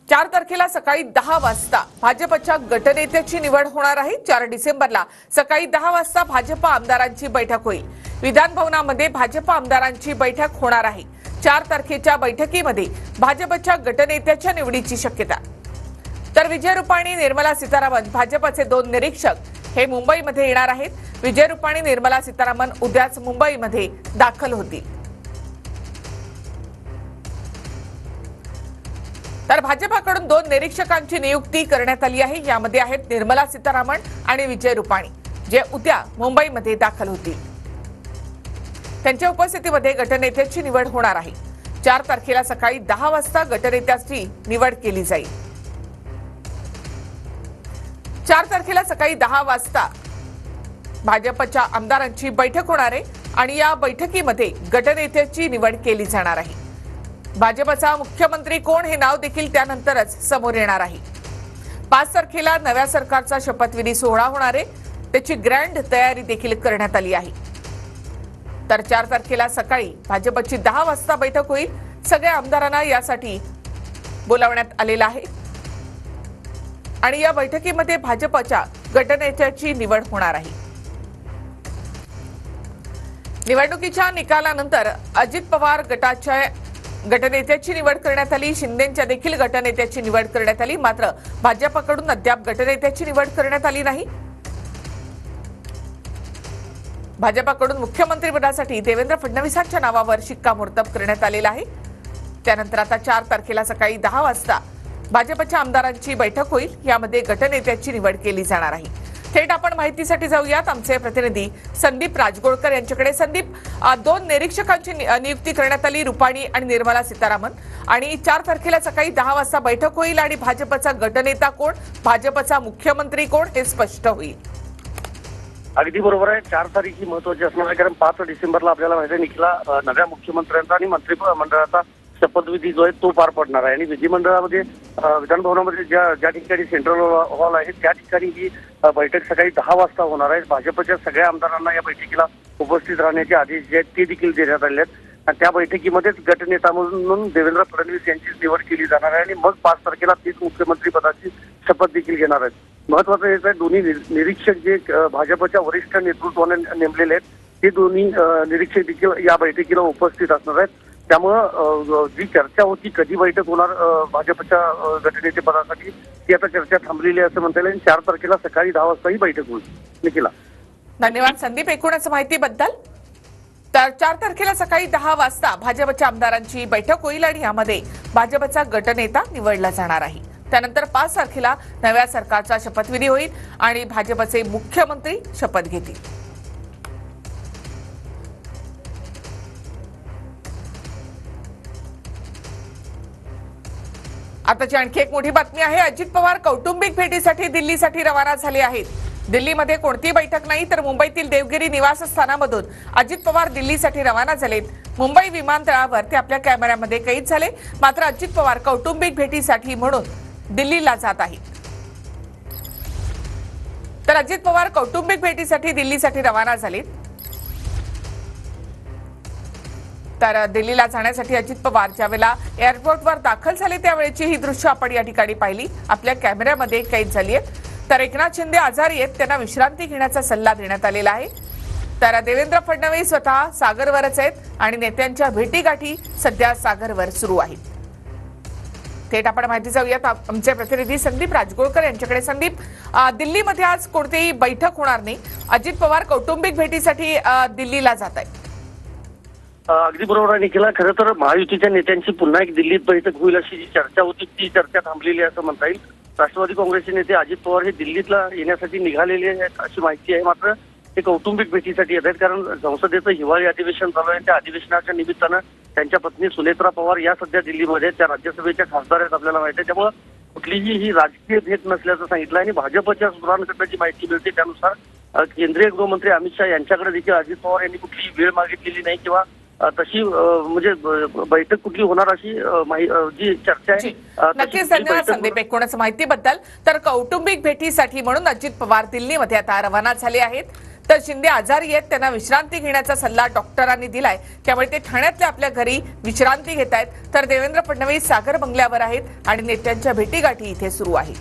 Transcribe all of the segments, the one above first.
4 तारखेला सकाळी 10 वाजता भाजपच्या गटनेत्याची निवड होणार आहे। 4 डिसेंबरला सकाळी 10 वाजता भाजप आमदारांची बैठक होईल। विधान भवनामध्ये भाजप आमदारांची बैठक होणार आहे। 4 तारखेच्या बैठकीमध्ये भाजपच्या गटनेत्याच्या निवडीची शक्यता। तर विजय रुपाणी, निर्मला सीतारामन भाजपचे 2 निरीक्षक हे मुंबईमध्ये येणार आहेत। विजय रुपाणी, निर्मला सीतारामन उद्याच मुंबईमध्ये दाखल होतील। तर भाजपाकडून 2 निरीक्षकांची नियुक्ती करण्यात आली आहे। यामध्ये आहेत निर्मला सीतारामन आणि विजय रुपाणी, जे उद्या मुंबईमध्ये दाखल होतील। त्यांच्या उपस्थितीमध्ये गटनेत्याची निवड होणार आहे। 4 तारखेला सकाळी 10 वाजता गटनेत्याची निवड केली जाईल। 4 तारखेला सकाळी 10 वाजता भाजपच्या आमदारांची बैठक होणार आहे आणि या बैठकीमध्ये गटनेत्याची निवड केली जाणार आहे। भाजपचा मुख्यमंत्री कोण हे नाव देखील त्यानंतरच समोर येणार आहे। 5 तारखेला नव्या सरकारचा शपथविधी सोहळा होणार आहे, त्याची ग्रँड तयारी देखील करण्यात आली आहे। तर 4 तारखेला सकाळी भाजपची 10 वाजता बैठक होईल। सगळ्या आमदारांना यासाठी बोलावण्यात आलेलं आहे आणि या बैठकीमध्ये भाजपच्या गटनेत्याची निवड होणार आहे। निवडणुकीच्या निकालानंतर अजित पवार गटाच्या गटनेत्याची निवड करण्यात आली। शिंदेंच्या देखील गटनेत्याची निवड करण्यात आली, मात्र भाजपकडून अद्याप गटनेत्याची निवड करण्यात आली नाही। भाजपकडून मुख्यमंत्रीपदासाठी देवेंद्र फडणवीसांच्या नावावर शिक्कामोर्तब करण्यात आलेला आहे। त्यानंतर आता 4 तारखेला सकाळी 10 वाजता भाजपच्या आमदारांची बैठक होईल। यामध्ये गटनेत्याची निवड केली जाणार आहे। थेट आपण माहितीसाठी जाऊयात आमचे प्रतिनिधी संदीप राजगोळकर यांच्याकडे। संदीप, 2 निरीक्षकांची नियुक्ती करण्यात आली, रुपाणी आणि निर्मला सीतारामन, आणि 4 तारखेला सकाळी 10 वाजता बैठक होईल आणि भाजपचा गटनेता कोण, भाजपचा मुख्यमंत्री कोण हे स्पष्ट होईल। अगदी बरोबर आहे। 4 तारीख ही महत्वाची असणार आहे, कारण 5 डिसेंबरला आपल्याला माहिती आहे निखिला नव्या मुख्यमंत्र्यांचा आणि मंत्रिमंडळाचा शपथविधी जो आहे तो पार पडणार आहे। आणि विधिमंडळामध्ये विधान भवनामध्ये ज्या ठिकाणी सेंट्रल हॉल आहे त्या ठिकाणी ही बैठक सकाळी 10 वाजता होणार आहे। भाजपच्या सगळ्या आमदारांना या बैठकीला उपस्थित राहण्याचे आदेश जे आहेत ते देखील देण्यात आले आहेत आणि त्या बैठकीमध्येच गटनेता म्हणून देवेंद्र फडणवीस यांची निवड केली जाणार आहे आणि मग 5 तारखेला तीच मुख्यमंत्री पदाची शपथ देखील घेणार आहेत। महत्वाचं हेच आहे, दोन्ही निरीक्षक जे भाजपच्या वरिष्ठ नेतृत्वाने नेमलेले आहेत ते दोन्ही निरीक्षक देखील या बैठकीला उपस्थित असणार आहेत। त्यामुळं जी चर्चा होती कधी बैठक होणार भाजपच्या गटनेते पदासाठी ती आता चर्चा थांबलेली आहे असं म्हणता येईल। 4 तारखेला सकाळी 10 वाजता ही बैठक होईल। निखिला, धन्यवाद संदीप एकूणच माहितीबद्दल। तर 4 तारखेला सकाळी 10 वाजता भाजपच्या आमदारांची बैठक होईल आणि यामध्ये भाजपचा गटनेता निवडला जाणार आहे। त्यानंतर 5 तारखेला नव्या सरकारचा शपथविधी होईल आणि भाजपचे मुख्यमंत्री शपथ घेतील। आताची आणखी एक मोठी बातमी आहे। अजित पवार कौटुंबिक भेटीसाठी दिल्लीसाठी रवाना झाले आहेत। दिल्लीमध्ये कोणतीही बैठक नाही, तर मुंबईतील देवगिरी निवासस्थानामधून अजित पवार दिल्लीसाठी रवाना झालेत। मुंबई विमानतळावर ते आपल्या कॅमेऱ्यामध्ये कैद झाले, मात्र अजित पवार कौटुंबिक भेटीसाठी म्हणून दिल्लीला जात आहेत। तर अजित पवार कौटुंबिक भेटीसाठी दिल्लीसाठी रवाना झालेत। तर दिल्लीला जाण्यासाठी अजित पवार ज्यावेळेला एअरपोर्टवर दाखल झाले त्यावेळेची ही दृश्य आपण या ठिकाणी पाहिली, आपल्या कॅमेऱ्यामध्ये कैद झाली आहेत। तर एकनाथ शिंदे आजारी आहेत, त्यांना विश्रांती घेण्याचा सल्ला देण्यात आलेला आहे। तर देवेंद्र फडणवीस स्वतः सागरवरच आहेत आणि नेत्यांच्या भेटीगाठी सध्या सागरवर सुरू आहेत। थेट आपण माहिती जाऊयात आमचे प्रतिनिधी संदीप राजगोळकर यांच्याकडे। संदीप, दिल्लीमध्ये आज कोणतीही बैठक होणार नाही, अजित पवार कौटुंबिक भेटीसाठी दिल्लीला जात आहेत। अगदी बरोबर आहे निखिला, खरं तर महायुतीच्या नेत्यांची पुन्हा एक दिल्लीत बैठक होईल अशी जी चर्चा होती ती चर्चा थांबलेली आहे असं म्हणता येईल। राष्ट्रवादी काँग्रेसचे नेते अजित पवार हे दिल्लीतला येण्यासाठी निघालेले आहेत अशी माहिती आहे, मात्र ते कौटुंबिक भेटीसाठी येत आहेत, कारण संसदेचं हिवाळी अधिवेशन चालू आहे। त्या अधिवेशनाच्या निमित्तानं त्यांच्या पत्नी सुनेत्रा पवार या सध्या दिल्लीमध्ये, त्या राज्यसभेच्या खासदार आहेत आपल्याला माहिती आहे। त्यामुळे कुठलीही ही राजकीय भेट नसल्याचं सांगितलं आणि भाजपच्या सूत्रांकडनं जी माहिती मिळते त्यानुसार केंद्रीय गृहमंत्री अमित शहा यांच्याकडे देखील अजित पवार यांनी कुठलीही वेळ मागितलेली नाही किंवा तशी म्हणजे बैठक कुठली होणार अशी जी चर्चा आहे। नक्कीच धन्यवाद संदीप एकूणच माहितीबद्दल। तर कौटुंबिक भेटीसाठी म्हणून अजित पवार दिल्लीमध्ये आता रवाना झाले आहेत। तर शिंदे आजारी आहेत, त्यांना विश्रांती घेण्याचा सल्ला डॉक्टरांनी दिलाय, त्यामुळे ते ठाण्यातल्या आपल्या घरी विश्रांती घेत आहेत. तर देवेंद्र फडणवीस सागर बंगल्यावर आहेत आणि नेत्यांच्या भेटीगाठी इथे सुरू आहेत.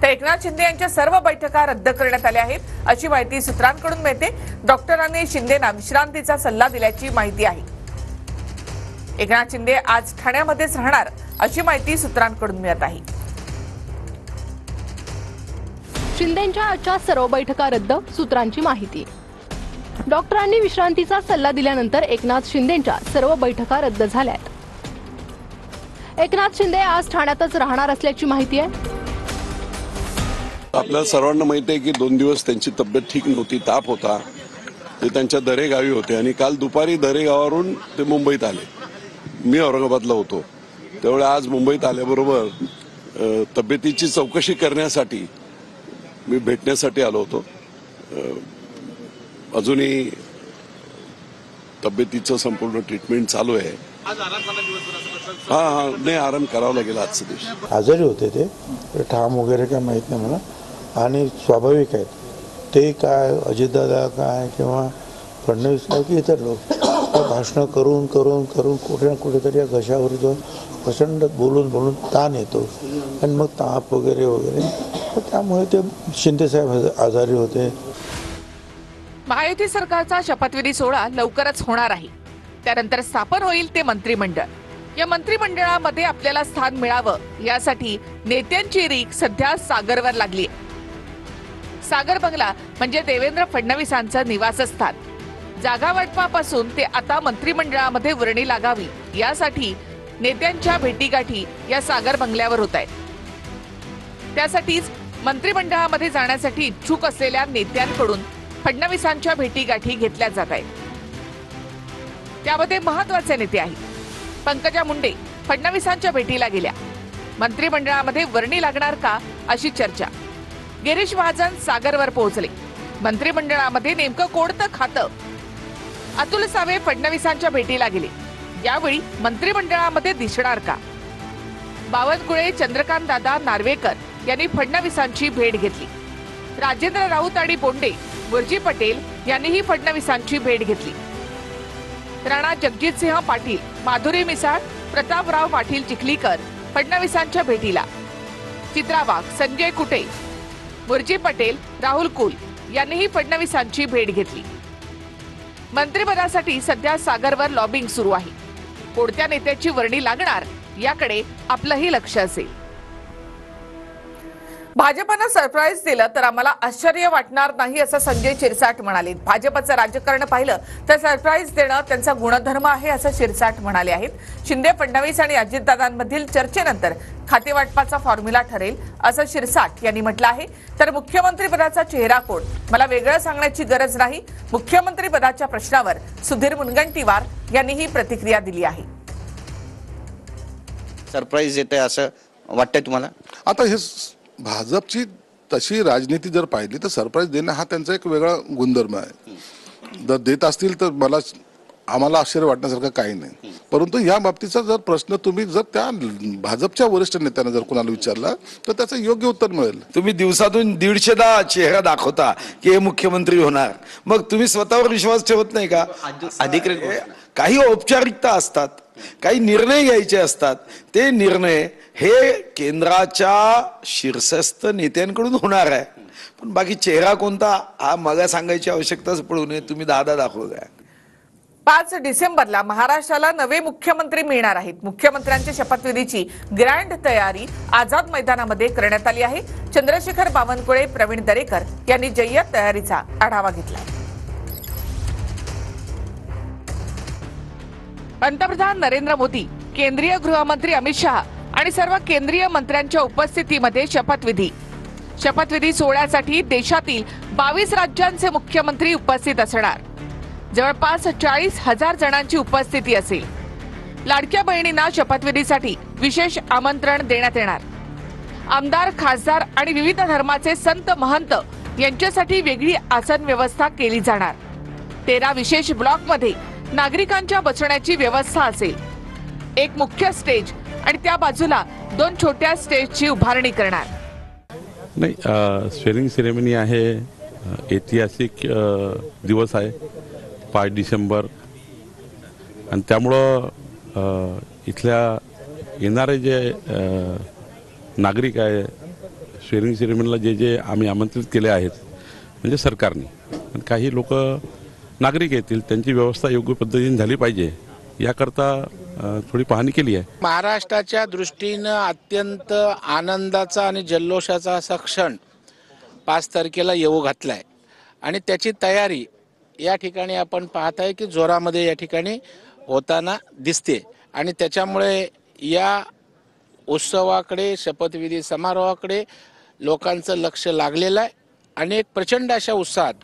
तर एकनाथ शिंदे यांच्या सर्व बैठका रद्द करण्यात आल्या आहेत अशी माहिती सूत्रांकडून मिळते. डॉक्टरांनी शिंदेना विश्रांतीचा सल्ला दिल्याची माहिती आहे. एकनाथ शिंदे आज ठाण्यामध्येच राहणार अशी माहिती सूत्रांकडून मिळत आहे. शिंदेंच्या आजच्या सर्व बैठका रद्द, सूत्रांची माहिती. डॉक्टरांनी विश्रांतीचा सल्ला दिल्यानंतर एकनाथ शिंदेंच्या सर्व बैठका रद्द झाल्यात. एकनाथ शिंदे आज ठाण्यातच राहणार असल्याची माहिती आहे. आपल्या सर्वांना माहिती आहे की 2 दिवस त्यांची तब्येत ठीक नव्हती, ताप होता. ते त्यांच्या दरेगावी होते आणि काल दुपारी दरेगावावरून ते मुंबईत आले. मी औरंगाबादला होतो, त्यामुळे आज मुंबईत आल्याबरोबर तब्येतीची चौकशी करण्यासाठी मी भेटण्यासाठी आलो होतो. अजूनही तब्येतीचं संपूर्ण ट्रीटमेंट चालू आहे. हा नाही, आराम करावा लागेल आजच्या दिवशी. आजारी होते ते ठाम वगैरे काय माहीत नाही मला, आणि स्वाभाविक आहेत ते. काय अजितदादा काय किंवा फडणवीस काय की इतर लोक भाषणं करून करून करून कुठे ना कुठेतरी या घशावर जो प्रचंड बोलून बोलून ताण येतो आणि मग ताप वगैरे वगैरे, तर त्यामुळे ते शिंदेसाहेब आजारी होते. महायुती सरकारचा शपथविधी सोहळा लवकरच होणार आहे. त्यानंतर स्थापन होईल ते मंत्रिमंडळ. या मंत्रिमंडळामध्ये आपल्याला स्थान मिळावं यासाठी नेत्यांची रीक सध्या सागरवर लागली आहे. सागर बंगला म्हणजे देवेंद्र फडणवीसांचं निवासस्थान. जागा वाटपापासून ते आता मंत्रिमंडळामध्ये वर्णी लागावी यासाठी नेत्यांच्या भेटीगाठी या सागर बंगल्यावर होत आहेत. त्यासाठीच मंत्रिमंडळामध्ये जाण्यासाठी इच्छुक असलेल्या नेत्यांकडून फडणवीसांच्या भेटीगाठी घेतल्या जात आहेत. त्यामध्ये महत्वाचे नेते आहेत. पंकजा मुंडे फडणवीसांच्या भेटीला गेल्या. मंत्रिमंडळामध्ये वर्णी लागणार का अशी चर्चा. गिरीश महाजन सागरवर पोहोचले. मंत्रिमंडळामध्ये नेमकं कोणतं खातं? अतुल सावे फडणवीसांच्या भेटीला गेले. यावेळी मंत्रिमंडळामध्ये दिसणार का? बावनकुळे चंद्रकांत दादा नार्वेकर यांनी फडणवीसांची भेट घेतली. राजेंद्र राऊत आणि बोंडे बुर्जी पटेल यांनीही फडणवीसांची भेट घेतली. राणा जगजितसिंह पाटील, माधुरी मिसाळ, प्रतापराव पाटील चिखलीकर फडणवीसांच्या भेटीला. चित्रा वाघ, संजय कुटे, बुर्जी पटेल, राहुल कुल यांनीही फडणवीसांची भेट घेतली. मंत्रिपदासाठी सध्या सागरवर लॉबिंग सुरू आहे. कोणत्या नेत्याची वर्णी लागणार याकडे आपलंही लक्ष असेल. भाजपनं सरप्राईज दिलं तर आम्हाला आश्चर्य वाटणार नाही असं संजय शिरसाट म्हणाले. भाजपचं राजकारण पाहिलं तर सरप्राईज देणं त्यांचा गुणधर्म आहे असं शिरसाट म्हणाले आहेत. शिंदे, फडणवीस आणि अजितदादांमधील चर्चेनंतर खातेवाटपाचा फॉर्म्युला ठरेल असं शिरसाट यांनी म्हटलं आहे. तर मुख्यमंत्रीपदाचा चेहरा कोण मला वेगळं सांगण्याची गरज नाही. मुख्यमंत्रीपदाच्या प्रश्नावर सुधीर मुनगंटीवार यांनी ही प्रतिक्रिया दिली आहे. सरप्राईज येते असं वाटतंय तुम्हाला? आता हे भाजपची तशी राजनीती जर पाहिली तर सरप्राईज देणं हा त्यांचा एक वेगळा गुणधर्म आहे. जर देत असतील तर आम्हाला आश्चर्य वाटण्यासारखं काही नाही. परंतु या बाबतीचा जर प्रश्न तुम्ही जर त्या भाजपच्या वरिष्ठ नेत्यांना जर कोणाला विचारला तर त्याचं योग्य उत्तर मिळेल. तुम्ही दिवसातून 150दा चेहरा दाखवता की हे मुख्यमंत्री होणार, मग तुम्ही स्वतःवर विश्वास ठेवत नाही का? अधिकृत काही औपचारिकता असतात, काही निर्णय घ्यायचे असतात. ते निर्णय हे केंद्राच्या शीर्षस्थ नेत्यांकडून होणार आहे. पण बाकी चेहरा कोणता हा मग सांगायची आवश्यकताच पडू नये. तुम्ही 10 दाखवताय. 5 डिसेंबरला महाराष्ट्राला नवे मुख्यमंत्री मिळणार आहेत. मुख्यमंत्र्यांच्या शपथविधीची ग्रँड तयारी आझाद मैदानामध्ये करण्यात आली आहे. चंद्रशेखर बावनकुळे, प्रवीण दरेकर यांनी जय्यत तयारीचा आढावा घेतला. पंतप्रधान नरेंद्र मोदी, केंद्रीय गृहमंत्री अमित शहा आणि सर्व केंद्रीय मंत्र्यांच्या उपस्थितीमध्ये शपथविधी सोहळ्यासाठी देशातील 22 राज्यांचे मुख्यमंत्री उपस्थित असणार. जवळपास 40,000 जणांची उपस्थिती असेल. लाडक्या बहिणींना शपथविधीसाठी विशेष आमंत्रण देण्यात येणार. आमदार, खासदार आणि विविध धर्माचे संत महंत यांच्यासाठी वेगळी आसन व्यवस्था केली जाणार. 13 विशेष ब्लॉकमध्ये नागरिकांच्या बसण्याची व्यवस्था असेल. एक मुख्य स्टेज आणि त्या बाजूला 2 छोट्या स्टेजची उभारणी करणार. नाही, स्वेरिंग सेरेमनी आहे, ऐतिहासिक दिवस आहे 5 डिसेंबर आणि त्यामुळं इथल्या येणारे जे नागरिक आहे स्वेअरिंग सेरेमनीला जे आम्ही आमंत्रित केले आहेत म्हणजे सरकारने आणि काही लोक नागरिक येतील त्यांची व्यवस्था योग्य पद्धतीने झाली पाहिजे याकरता थोडी पाहणी केली आहे. महाराष्ट्राच्या दृष्टीनं अत्यंत आनंदाचा आणि जल्लोषाचा असा क्षण 5 तारखेला येऊ घातलाय आणि त्याची तयारी या ठिकाणी आपण पाहत आहे की जोरामध्ये या ठिकाणी होताना दिसते आणि त्याच्यामुळे या उत्सवाकडे शपथविधी समारोहाकडे लोकांचं लक्ष लागलेलं आहे. अनेक प्रचंड अशा उत्साहात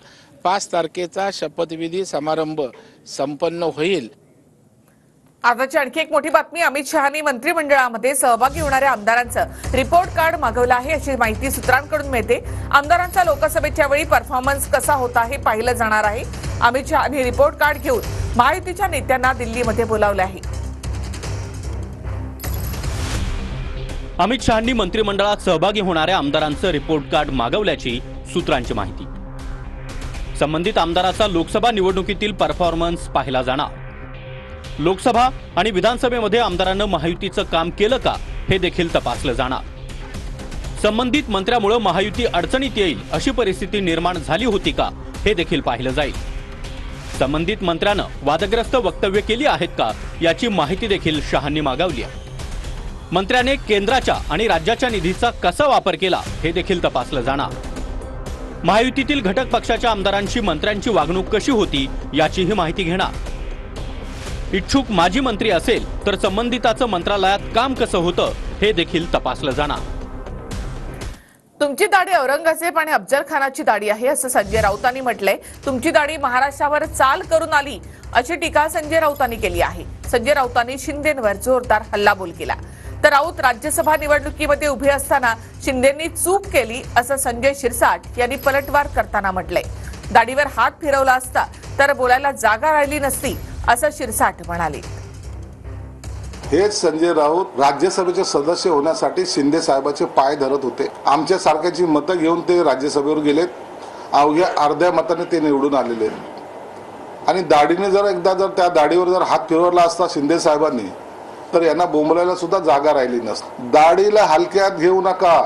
5 तारखेचा शपथविधी समारंभ संपन्न होईल. आताची आणखी एक मोठी बातमी. अमित शहानी मंत्रिमंडळामध्ये सहभागी होणाऱ्या आमदारांचं रिपोर्ट कार्ड मागवलं आहे अशी माहिती सूत्रांकडून मिळते. आमदारांचा लोकसभेच्या वेळी परफॉर्मन्स कसा होता हे पाहिलं जाणार आहे. अमित शहानी रिपोर्ट कार्ड घेऊन महायुतीच्या नेत्यांना दिल्लीमध्ये बोलावले आहे. अमित शहांनी मंत्रिमंडळात सहभागी होणाऱ्या आमदारांचं रिपोर्ट कार्ड मागवल्याची सूत्रांची माहिती. संबंधित आमदाराचा लोकसभा निवडणुकीतील परफॉर्मन्स पाहिला जाणार. लोकसभा आणि विधानसभेमध्ये आमदारांना महायुतीचं काम केलं का हे देखील तपासलं जाणार. संबंधित मंत्र्यामुळे महायुती अडचणीत येईल अशी परिस्थिती निर्माण झाली होती का हे देखील पाहिलं जाईल. संबंधित मंत्र्यानं वादग्रस्त वक्तव्य केली आहेत का याची माहिती देखील शहांनी मागवली आहे. मंत्र्याने केंद्राच्या आणि राज्याच्या निधीचा कसा वापर केला हे देखील तपासलं जाणार. महायुतीतील घटक पक्षाच्या आमदारांची मंत्र्यांची वागणूक कशी होती याचीही माहिती घेणार. इच्छुक माजी मंत्री असेल तर संबंधिताचं मंत्रालयात काम कसं होतं हे देखील तपासलं जाणार. तुमची दाढी औरंगजेब आणि अफजल खानाची दाढी आहे असं संजय राऊतांनी म्हटलंय. तुमची दाढी महाराष्ट्रावर चाल करून आली अशी टीका संजय राऊतांनी केली आहे. संजय राऊतांनी शिंदेंवर जोरदार हल्लाबोल केला. तर राऊत राज्यसभा निवडणुकीमध्ये उभे असताना शिंदेंनी चूक केली असं संजय शिरसाट यांनी पलटवार करताना म्हटलंय. दाढीवर हात फिरवला असता तर बोलायला जागा राहिली नसती असं शिरसाट म्हणाले. हेच संजय राऊत राज्यसभेचे सदस्य होण्यासाठी शिंदे साहेबांचे पाय धरत होते. आमच्या सारख्याची मतं घेऊन ते राज्यसभेवर गेलेत. अवघ्या अर्ध्या मताने ते निवडून आलेले आणि दाढीने जर एकदा जर त्या दाढीवर जर हात फिरवला असता शिंदे साहेबांनी तर यांना बोंबलायला सुद्धा जागा राहिली नसती. दाढीला हलक्यात घेऊ नका.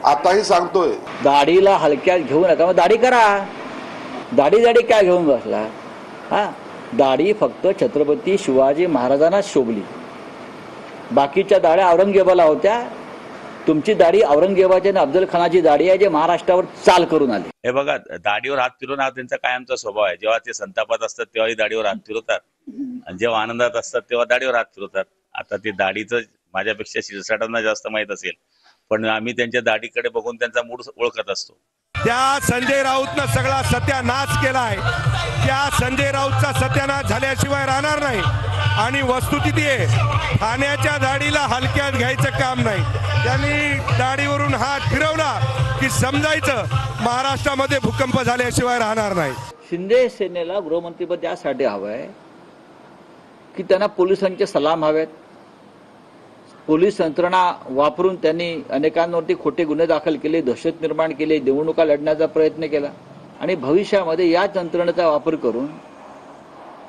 आताही सांगतोय दाढीला हलक्यात घेऊ नका. मग दाढी करा. दाढी काय घेऊन बसला. हा दाढी फक्त छत्रपती शिवाजी महाराजांना शोभली. बाकीच्या दाढ्या औरंगजेबाला होत्या. तुमची दाढी औरंगजेबाची आणि अफजल खानाची दाढी आहे जे महाराष्ट्रावर चाल करून आले. हे बघा दाढीवर हात फिरवून हा त्यांचा कायमचा स्वभाव आहे. जेव्हा ते संतापात असतात तेव्हाही दाढीवर हात फिरवतात आणि जेव्हा आनंदात असतात तेव्हा दाढीवर हात फिरवतात. आता ते दाढीचं माझ्यापेक्षा शिरसाटांना जास्त माहित असेल पण आम्ही त्यांच्या दाढीकडे बघून त्यांचा मूड ओळखत असतो. त्या संजय राऊतनं सगळा सत्यानाश केलाय. त्या संजय राऊतचा सत्यानाश झाल्याशिवाय राहणार नाही. आणि वस्तुस्थिती आहे ठाण्याच्या दाढीला हलक्यात घ्यायचं काम नाही. त्यांनी दाढीवरून हात फिरवला की समजायचं महाराष्ट्रामध्ये भूकंप झाल्याशिवाय राहणार नाही. शिंदे सेनेला गृहमंत्रीपद यासाठी हवंय की त्यांना पोलिसांचे सलाम हवेत. पोलीस यंत्रणा वापरून त्यांनी अनेकांवरती खोटे गुन्हे दाखल केले, दहशत निर्माण केली, निवडणुका लढण्याचा प्रयत्न केला आणि भविष्यामध्ये याच यंत्रणेचा वापर करून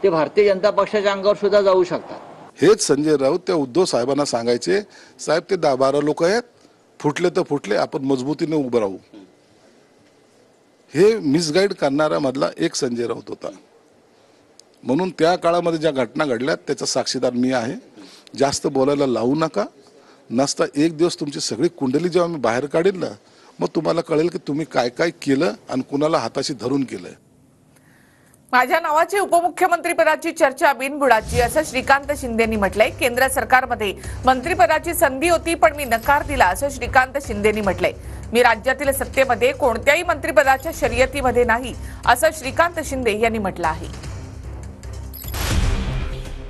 ते भारतीय जनता पक्षाच्या अंगावर सुद्धा जाऊ शकतात. हेच संजय राऊत त्या उद्धव साहेबांना सांगायचे साहेब ते 10-12 लोक आहेत फुटले तर फुटले आपण मजबूतीने उभं राहू. हे मिसगाईड करणारा मधला एक संजय राऊत होता. म्हणून त्या काळामध्ये ज्या घटना घडल्या त्याचा साक्षीदार मी आहे. जास्त बोलायला लावू नका. नसता एक दिवस तुमची सगळी कुंडली जेव्हा मी बाहेर काढेल ना मग तुम्हाला कळेल की तुम्ही काय काय केलं आणि कुणाला हाताशी धरून केलंय. माझ्या नावाची उपमुख्यमंत्रीपदाची चर्चा बिनबुडाची असं श्रीकांत शिंदेंनी म्हटलंय. केंद्र सरकारमध्ये मंत्रिपदाची संधी होती पण मी नकार दिला असं श्रीकांत शिंदेंनी म्हटलंय. मी राज्यातील सत्तेमध्ये कोणत्याही मंत्रिपदाच्या शर्यतीमध्ये नाही असं श्रीकांत शिंदे यांनी म्हटलं आहे.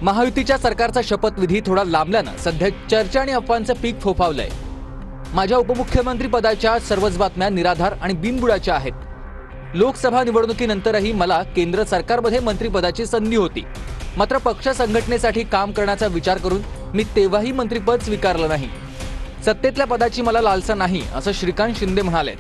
महायुतीच्या सरकारचा शपथविधी थोडा लांबल्यानं सध्या चर्चा आणि अफवांचं पीक फोफावलंय. माझ्या उपमुख्यमंत्री पदाच्या सर्वच बातम्या निराधार आणि बिनबुडाच्या आहेत. लोकसभा निवडणुकीनंतरही मला केंद्र सरकारमध्ये मंत्रिपदाची संधी होती. मात्र पक्ष संघटनेसाठी काम करण्याचा विचार करून मी तेव्हाही मंत्रिपद स्वीकारलं नाही. सत्तेतल्या पदाची मला लालसा नाही असं श्रीकांत शिंदे म्हणाले.